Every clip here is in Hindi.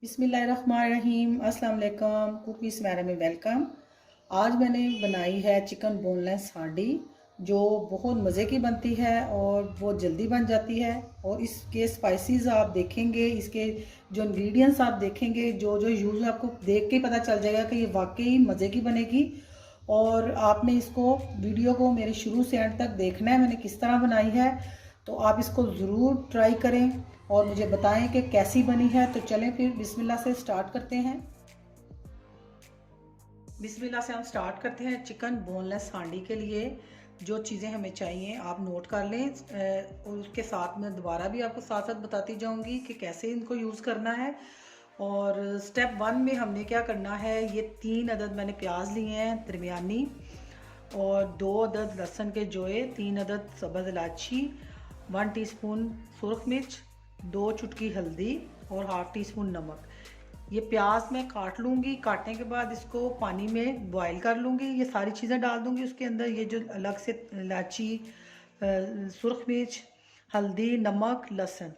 बिस्मिल्लाहिर्रहमानिर्रहीम। अस्सलाम वालेकुम। कुक विद सुमैरा में वेलकम। आज मैंने बनाई है चिकन बोनलेस हांडी, जो बहुत मज़े की बनती है और बहुत जल्दी बन जाती है। और इसके स्पाइसेस आप देखेंगे, इसके जो इंग्रेडिएंट्स आप देखेंगे, जो जो यूज़ आपको देख के पता चल जाएगा कि ये वाकई मज़े की बनेगी। और आपने इसको वीडियो को मेरे शुरू से एंड तक देखना है, मैंने किस तरह बनाई है। तो आप इसको ज़रूर ट्राई करें और मुझे बताएं कि कैसी बनी है। तो चलें फिर बिस्मिल्लाह से स्टार्ट करते हैं। बिस्मिल्लाह से हम स्टार्ट करते हैं। चिकन बोनलेस हांडी के लिए जो चीज़ें हमें चाहिए आप नोट कर लें, और उसके साथ में दोबारा भी आपको साथ साथ बताती जाऊंगी कि कैसे इनको यूज़ करना है। और स्टेप 1 में हमने क्या करना है, ये 3 अदद मैंने प्याज लिए हैं दरमियानी, और 2 अदद लहसुन के जोए, 3 अदद सब्ज़ इलायची, 1 टीस्पून सुरख मिर्च, 2 चुटकी हल्दी और हाफ टी स्पून नमक। ये प्याज मैं काट लूँगी, काटने के बाद इसको पानी में बॉईल कर लूँगी। ये सारी चीज़ें डाल दूँगी उसके अंदर, ये जो अलग से इलायची, सुरख मिर्च, हल्दी, नमक, लहसुन,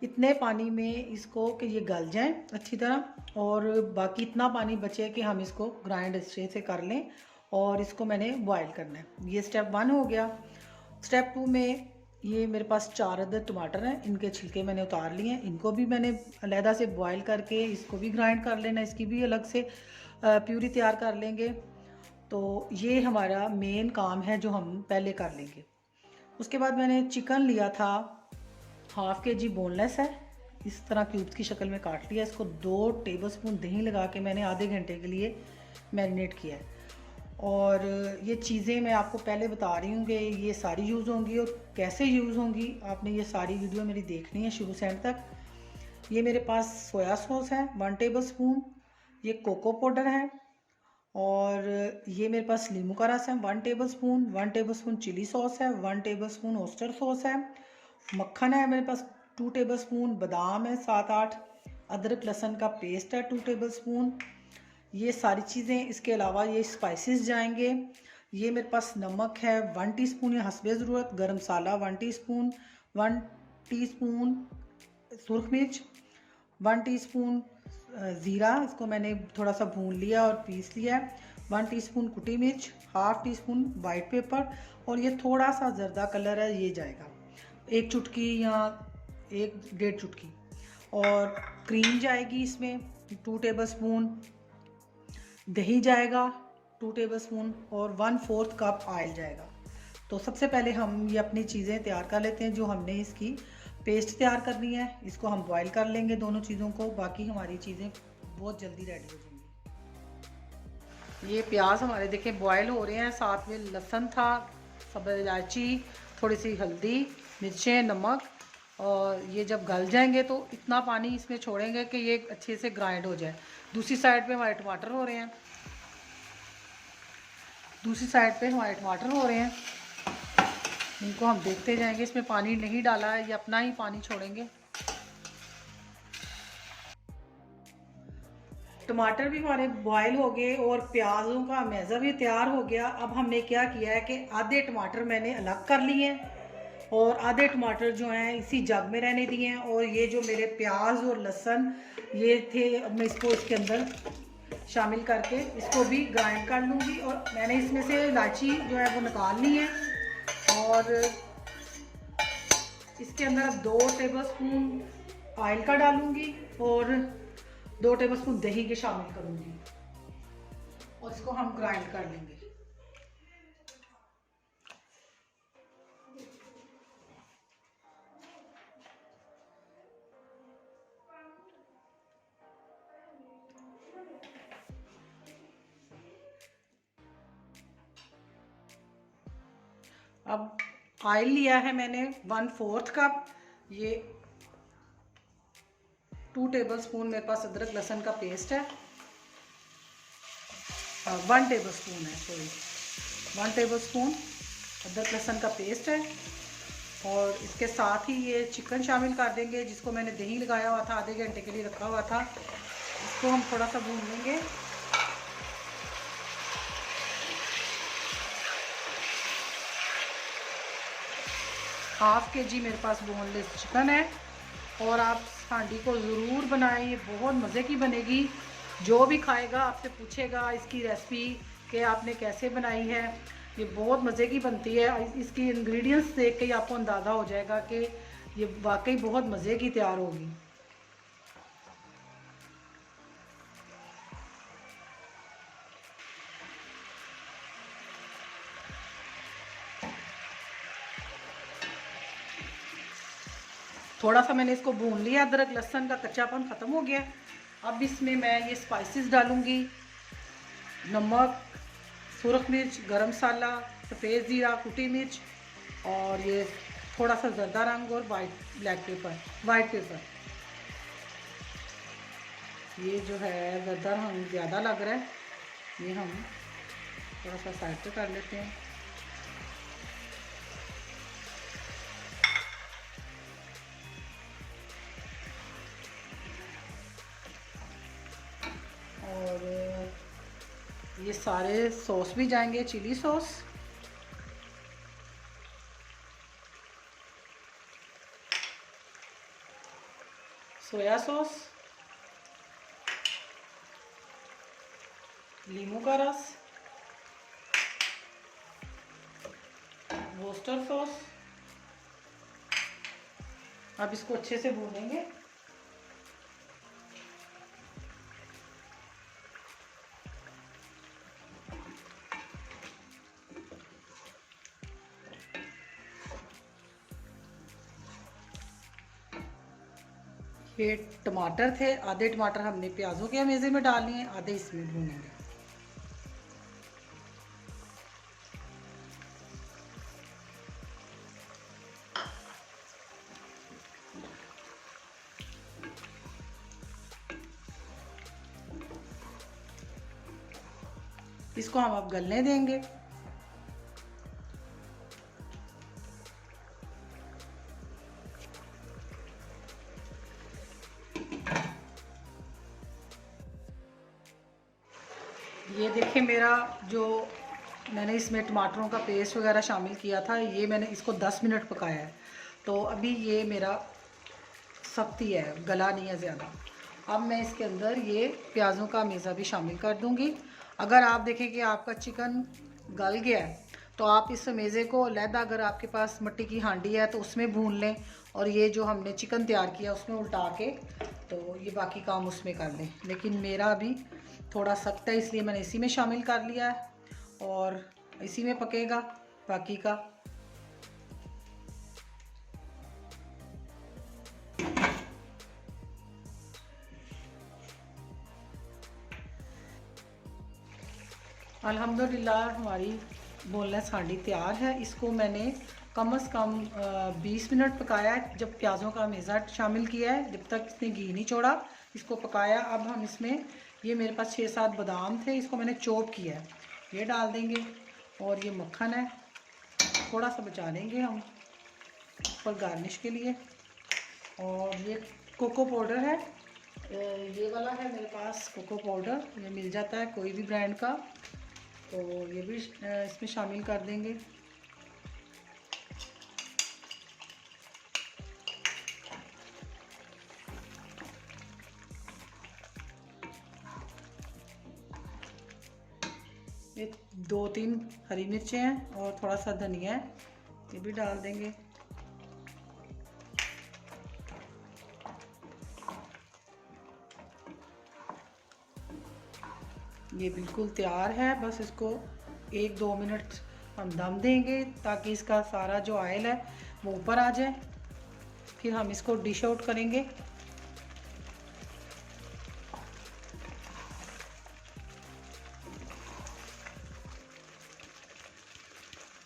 इतने पानी में इसको कि ये गल जाएं अच्छी तरह। और बाकी इतना पानी बचे कि हम इसको ग्राइंड अच्छे से कर लें, और इसको मैंने बॉईल करना है। ये स्टेप 1 हो गया। स्टेप 2 में ये मेरे पास 4 अदद टमाटर हैं, इनके छिलके मैंने उतार लिए हैं। इनको भी मैंने अलहदा से बॉईल करके इसको भी ग्राइंड कर लेना, इसकी भी अलग से प्यूरी तैयार कर लेंगे। तो ये हमारा मेन काम है जो हम पहले कर लेंगे। उसके बाद मैंने चिकन लिया था, हाफ के जी बोनलेस है, इस तरह क्यूब्स की शक्ल में काट लिया। इसको 2 टेबलस्पून दही लगा के मैंने आधे घंटे के लिए मैरिनेट किया है। और ये चीज़ें मैं आपको पहले बता रही हूँ कि ये सारी यूज़ होंगी, और कैसे यूज़ होंगी आपने ये सारी वीडियो मेरी देखनी है शुरू से एंड तक। ये मेरे पास सोया सॉस है 1 टेबलस्पून, ये कोको पाउडर है, और ये मेरे पास नींबू का रस है 1 टेबलस्पून, 1 टेबलस्पून चिली सॉस है, 1 टेबलस्पून ऑयस्टर सॉस है, मक्खन है मेरे पास 2 टेबलस्पून, बादाम है 7-8, अदरक लहसुन का पेस्ट है 2 टेबलस्पून। ये सारी चीज़ें, इसके अलावा ये स्पाइसेस जाएंगे। ये मेरे पास नमक है 1 टीस्पून या हस्बे ज़रूरत, गरम मसाला 1 टीस्पून, 1 टीस्पून सुरख मिर्च, 1 टीस्पून ज़ीरा, इसको मैंने थोड़ा सा भून लिया और पीस लिया है, 1 टीस्पून कुटी मिर्च, half tea spoon white paper, और ये थोड़ा सा जर्दा कलर है ये जाएगा, 1 चुटकी या 1-1.5 चुटकी। और क्रीम जाएगी इसमें 2 टेबलस्पून, दही जाएगा 2 टेबलस्पून, और 1/4 कप ऑयल जाएगा। तो सबसे पहले हम ये अपनी चीज़ें तैयार कर लेते हैं। जो हमने इसकी पेस्ट तैयार करनी है, इसको हम बॉईल कर लेंगे दोनों चीज़ों को, बाकी हमारी चीज़ें बहुत जल्दी रेडी हो जाएंगी। ये प्याज हमारे देखें बॉईल हो रहे हैं, साथ में लहसुन था, सब्ज़ इलायची, थोड़ी सी हल्दी, मिर्चें, नमक, और ये जब गल जाएंगे तो इतना पानी इसमें छोड़ेंगे कि ये अच्छे से ग्राइंड हो जाए। दूसरी साइड पे हमारे टमाटर हो रहे हैं, इनको हम देखते जाएंगे। इसमें पानी नहीं डाला है, ये अपना ही पानी छोड़ेंगे। टमाटर भी हमारे बॉयल हो गए और प्याज़ों का मैज़ा भी तैयार हो गया। अब हमने क्या किया है कि आधे टमाटर मैंने अलग कर लिए हैं, और आधे टमाटर जो हैं इसी जग में रहने दिए हैं। और ये जो मेरे प्याज और लहसुन ये थे, अब मैं इसको इसके अंदर शामिल करके इसको भी ग्राइंड कर लूँगी। और मैंने इसमें से इलायची जो है वो निकाल ली है, और इसके अंदर 2 टेबलस्पून ऑयल का डालूँगी और 2 टेबलस्पून दही के शामिल करूँगी, और इसको हम ग्राइंड कर लेंगे। अब ऑयल लिया है मैंने 1/4 कप, ये 2 टेबलस्पून मेरे पास अदरक लहसुन का पेस्ट है, 1 टेबलस्पून है, सॉरी 1 टेबलस्पून अदरक लहसुन का पेस्ट है। और इसके साथ ही ये चिकन शामिल कर देंगे, जिसको मैंने दही लगाया हुआ था, आधे घंटे के लिए रखा हुआ था। इसको हम थोड़ा सा भून लेंगे। हाफ के जी मेरे पास बोनलेस चिकन है, और आप हांडी को ज़रूर बनाएं, ये बहुत मज़े की बनेगी। जो भी खाएगा आपसे पूछेगा इसकी रेसिपी कि आपने कैसे बनाई है। ये बहुत मज़े की बनती है। इसकी इंग्रेडिएंट्स देख के ही आपको अंदाज़ा हो जाएगा कि ये वाकई बहुत मज़े की तैयार होगी। थोड़ा सा मैंने इसको भून लिया, अदरक लहसुन का कच्चापन ख़त्म हो गया। अब इसमें मैं ये स्पाइसेस डालूँगी, नमक, सुरख मिर्च, गरम मसाला, सफ़ेद ज़ीरा, कुटी मिर्च और ये थोड़ा सा जर्दा रंग और वाइट पेपर। ये जो है जर्दा रंग ज़्यादा लग रहा है, ये हम थोड़ा सा साइड पे कर लेते हैं। और ये सारे सॉस भी जाएंगे, चिली सॉस, सोया सॉस, नींबू का रस, वोस्टर सॉस। अब इसको अच्छे से भूनेंगे। ये टमाटर थे, आधे टमाटर हमने प्याज़ों के मेज़े में डालने हैं, आधे इसमें भूनेंगे। इसको हम अब गलने देंगे। ये देखिए मेरा जो मैंने इसमें टमाटरों का पेस्ट वगैरह शामिल किया था, ये मैंने इसको 10 मिनट पकाया है। तो अभी ये मेरा सख्त ही है, गला नहीं है ज़्यादा। अब मैं इसके अंदर ये प्याज़ों का मेज़ा भी शामिल कर दूंगी। अगर आप देखें कि आपका चिकन गल गया है तो आप इस मेज़े को अलहदा, अगर आपके पास मिट्टी की हांडी है तो उसमें भून लें, और ये जो हमने चिकन तैयार किया उसमें उल्टा के तो ये बाकी काम उसमें कर लें। लेकिन मेरा अभी थोड़ा सख्त है इसलिए मैंने इसी में शामिल कर लिया है और इसी में पकेगा बाकी का। अल्हम्दुलिल्लाह हमारी बोनलेस हांडी तैयार है। इसको मैंने कम से कम 20 मिनट पकाया है, जब प्याज़ों का मेज़ा शामिल किया है, जब तक इसने घी नहीं छोड़ा इसको पकाया। अब हम इसमें ये मेरे पास 6-7 बादाम थे, इसको मैंने चॉप किया है, ये डाल देंगे। और ये मक्खन है, थोड़ा सा बचा लेंगे हम ऊपर गार्निश के लिए। और ये कोको पाउडर है, ये वाला है मेरे पास कोको पाउडर, ये मिल जाता है कोई भी ब्रांड का, तो ये भी इसमें शामिल कर देंगे। ये 2-3 हरी मिर्चें हैं और थोड़ा सा धनिया है, ये भी डाल देंगे। ये बिल्कुल तैयार है, बस इसको 1-2 मिनट हम दम देंगे ताकि इसका सारा जो ऑयल है वो ऊपर आ जाए। फिर हम इसको डिश आउट करेंगे।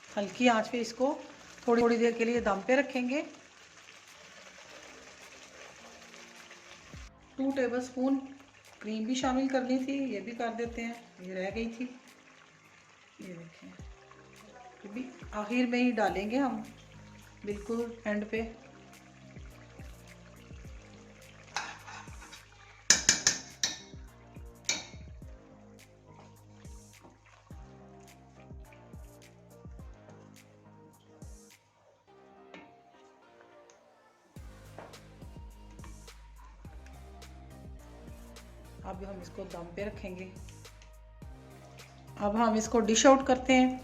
हल्की आंच पे इसको थोड़ी थोड़ी देर के लिए दम पे रखेंगे। 2 टेबलस्पून क्रीम भी शामिल करनी थी, ये भी कर देते हैं, ये रह गई थी। ये देखें, ये भी आखिर में ही डालेंगे हम, बिल्कुल एंड पे। अब हम इसको दम पे रखेंगे। अब हम इसको डिश आउट करते हैं।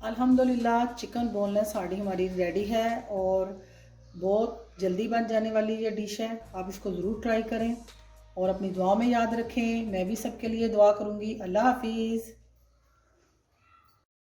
अल्हम्दुलिल्लाह चिकन बोनलेस हांडी हमारी रेडी है और बहुत जल्दी बन जाने वाली ये डिश है। आप इसको ज़रूर ट्राई करें और अपनी दुआ में याद रखें। मैं भी सबके लिए दुआ करूँगी। अल्लाह हाफिज़।